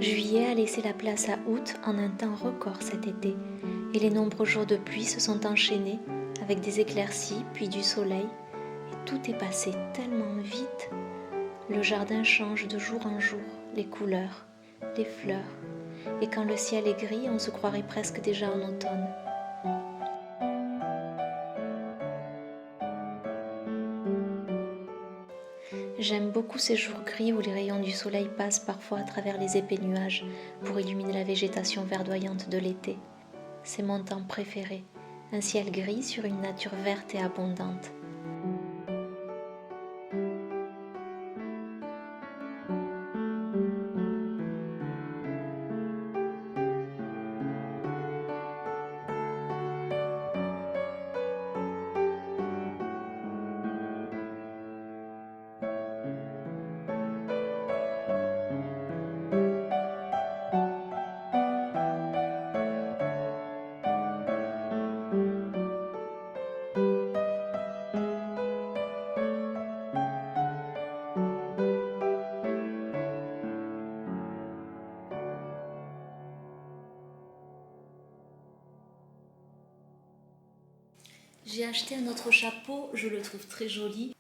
Juillet a laissé la place à août en un temps record cet été, et les nombreux jours de pluie se sont enchaînés avec des éclaircies puis du soleil, et tout est passé tellement vite. Le jardin change de jour en jour, les couleurs, les fleurs, et quand le ciel est gris, on se croirait presque déjà en automne. J'aime beaucoup ces jours gris où les rayons du soleil passent parfois à travers les épais nuages pour illuminer la végétation verdoyante de l'été. C'est mon temps préféré, un ciel gris sur une nature verte et abondante. J'ai acheté un autre chapeau, je le trouve très joli.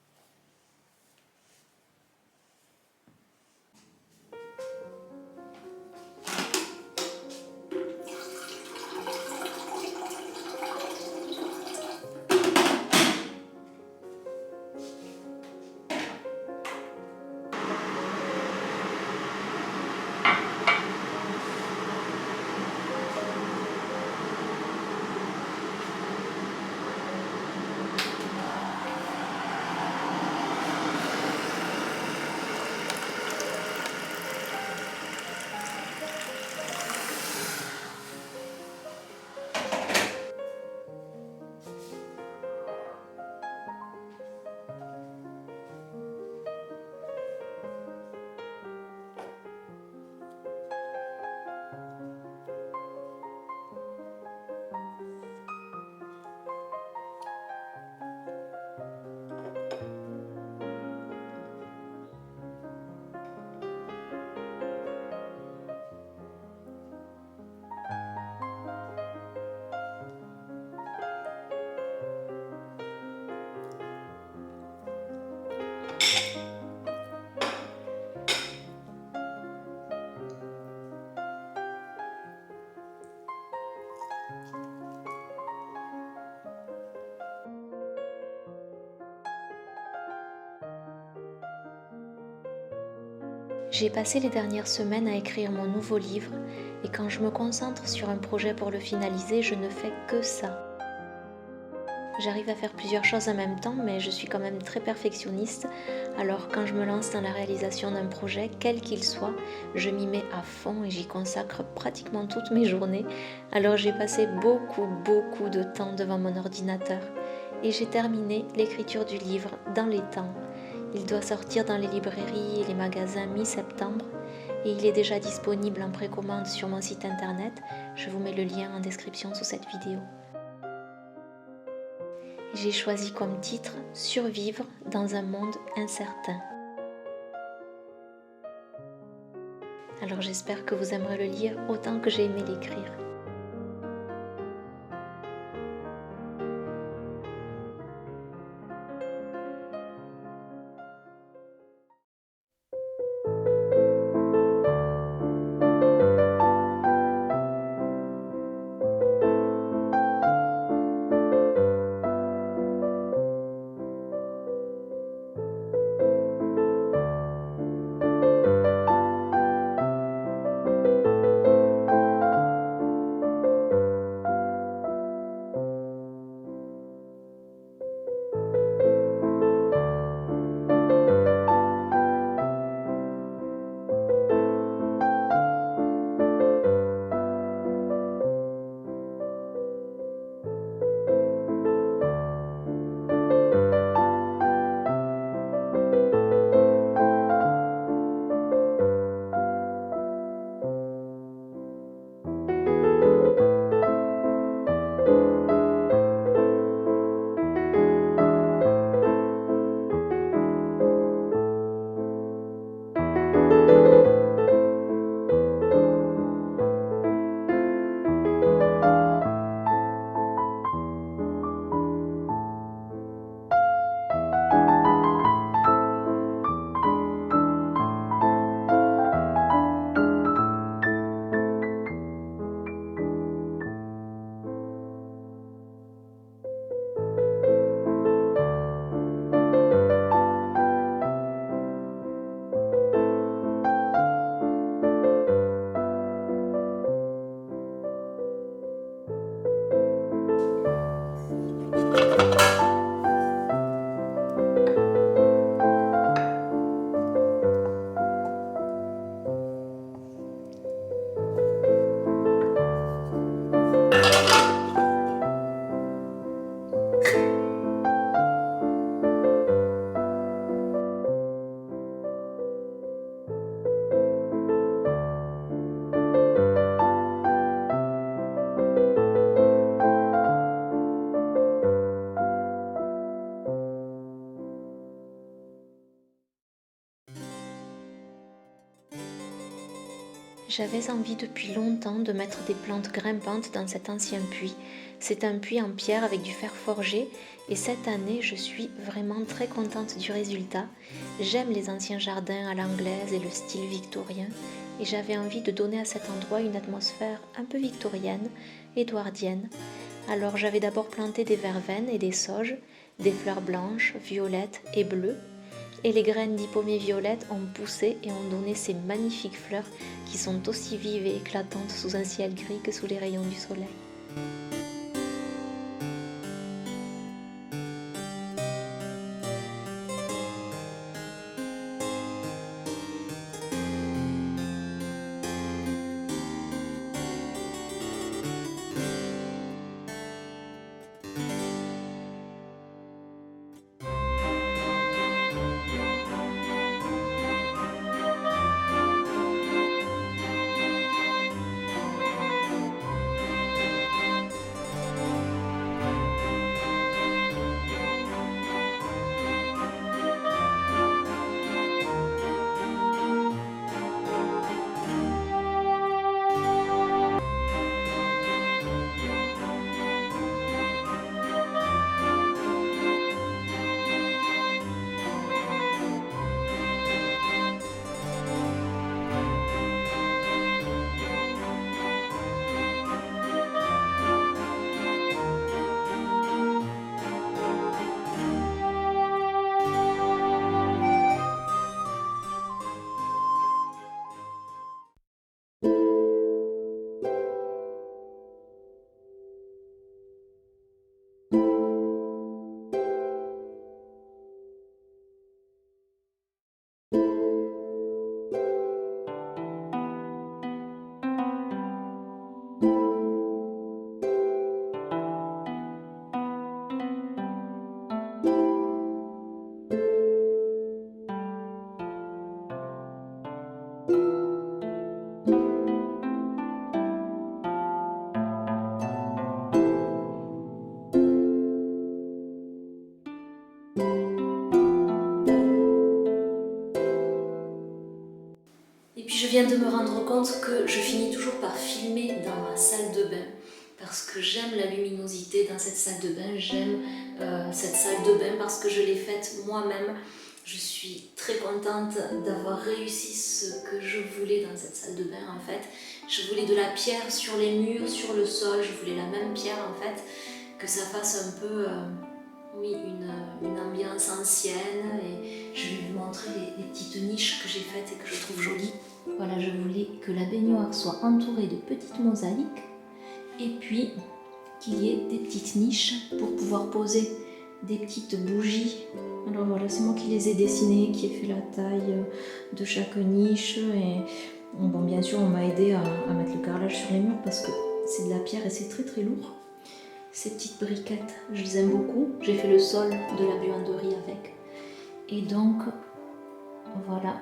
J'ai passé les dernières semaines à écrire mon nouveau livre et quand je me concentre sur un projet pour le finaliser, je ne fais que ça. J'arrive à faire plusieurs choses en même temps, mais je suis quand même très perfectionniste. Alors quand je me lance dans la réalisation d'un projet, quel qu'il soit, je m'y mets à fond et j'y consacre pratiquement toutes mes journées. Alors j'ai passé beaucoup de temps devant mon ordinateur et j'ai terminé l'écriture du livre dans les temps. Il doit sortir dans les librairies et les magasins mi-septembre et il est déjà disponible en précommande sur mon site internet. Je vous mets le lien en description sous cette vidéo. J'ai choisi comme titre « Survivre dans un monde incertain ». Alors j'espère que vous aimerez le lire autant que j'ai aimé l'écrire. J'avais envie depuis longtemps de mettre des plantes grimpantes dans cet ancien puits. C'est un puits en pierre avec du fer forgé et cette année je suis vraiment très contente du résultat. J'aime les anciens jardins à l'anglaise et le style victorien et j'avais envie de donner à cet endroit une atmosphère un peu victorienne, édouardienne. Alors j'avais d'abord planté des verveines et des sauges, des fleurs blanches, violettes et bleues. Et les graines d'hypomée violette ont poussé et ont donné ces magnifiques fleurs qui sont aussi vives et éclatantes sous un ciel gris que sous les rayons du soleil. Et puis je viens de me rendre compte que je finis toujours par filmer dans ma salle de bain parce que j'aime la luminosité dans cette salle de bain, j'aime cette salle de bain parce que je l'ai faite moi-même. Je suis très contente d'avoir réussi ce que je voulais dans cette salle de bain en fait. Je voulais de la pierre sur les murs, sur le sol, je voulais la même pierre en fait, que ça fasse un peu oui, une ambiance ancienne et je vais vous montrer les petites niches que j'ai faites et que je trouve jolies. Voilà, je voulais que la baignoire soit entourée de petites mosaïques et puis qu'il y ait des petites niches pour pouvoir poser des petites bougies. Alors voilà, c'est moi qui les ai dessinées, qui ai fait la taille de chaque niche et bon, bien sûr on m'a aidé à mettre le carrelage sur les murs parce que c'est de la pierre et c'est très très lourd. Ces petites briquettes, je les aime beaucoup. J'ai fait le sol de la buanderie avec. Et donc, voilà,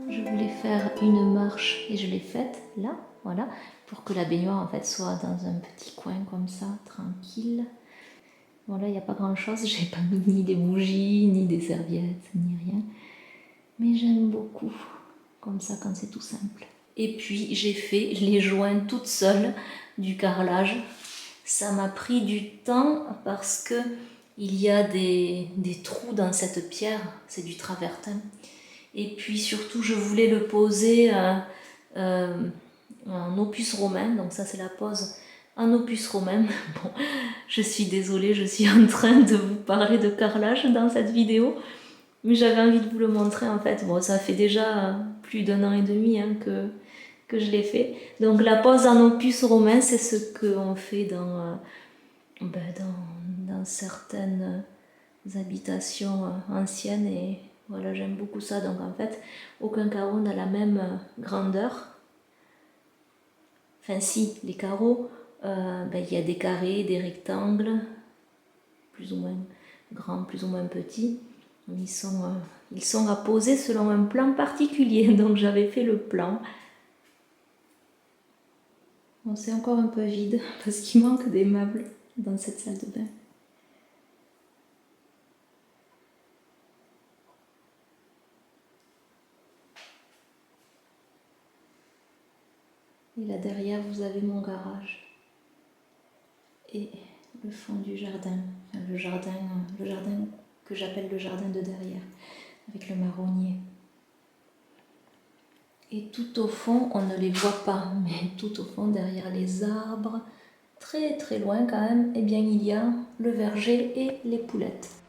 je voulais faire une marche et je l'ai faite là, voilà, pour que la baignoire en fait soit dans un petit coin comme ça, tranquille. Voilà, il n'y a pas grand chose, j'ai pas mis ni des bougies, ni des serviettes, ni rien. Mais j'aime beaucoup, comme ça quand c'est tout simple. Et puis j'ai fait les joints toute seule du carrelage. Ça m'a pris du temps parce que il y a des trous dans cette pierre, c'est du travertin. Et puis surtout, je voulais le poser en opus romain, donc ça c'est la pose en opus romain. Bon, je suis désolée, je suis en train de vous parler de carrelage dans cette vidéo, mais j'avais envie de vous le montrer en fait. Bon, ça fait déjà plus d'1 an et demi que je l'ai fait. Donc la pose en opus romain, c'est ce qu'on fait dans certaines habitations anciennes et voilà, j'aime beaucoup ça. Donc en fait, aucun carreau n'a la même grandeur. Enfin si, les carreaux, il y a des carrés, des rectangles, plus ou moins grands, plus ou moins petits. Ils sont à poser selon un plan particulier, donc j'avais fait le plan. Bon, c'est encore un peu vide parce qu'il manque des meubles dans cette salle de bain. Et là derrière, vous avez mon garage. Et le fond du jardin. Enfin, le jardin que j'appelle le jardin de derrière, avec le marronnier. Et tout au fond, on ne les voit pas, mais tout au fond, derrière les arbres, très très loin quand même, eh bien il y a le verger et les poulettes.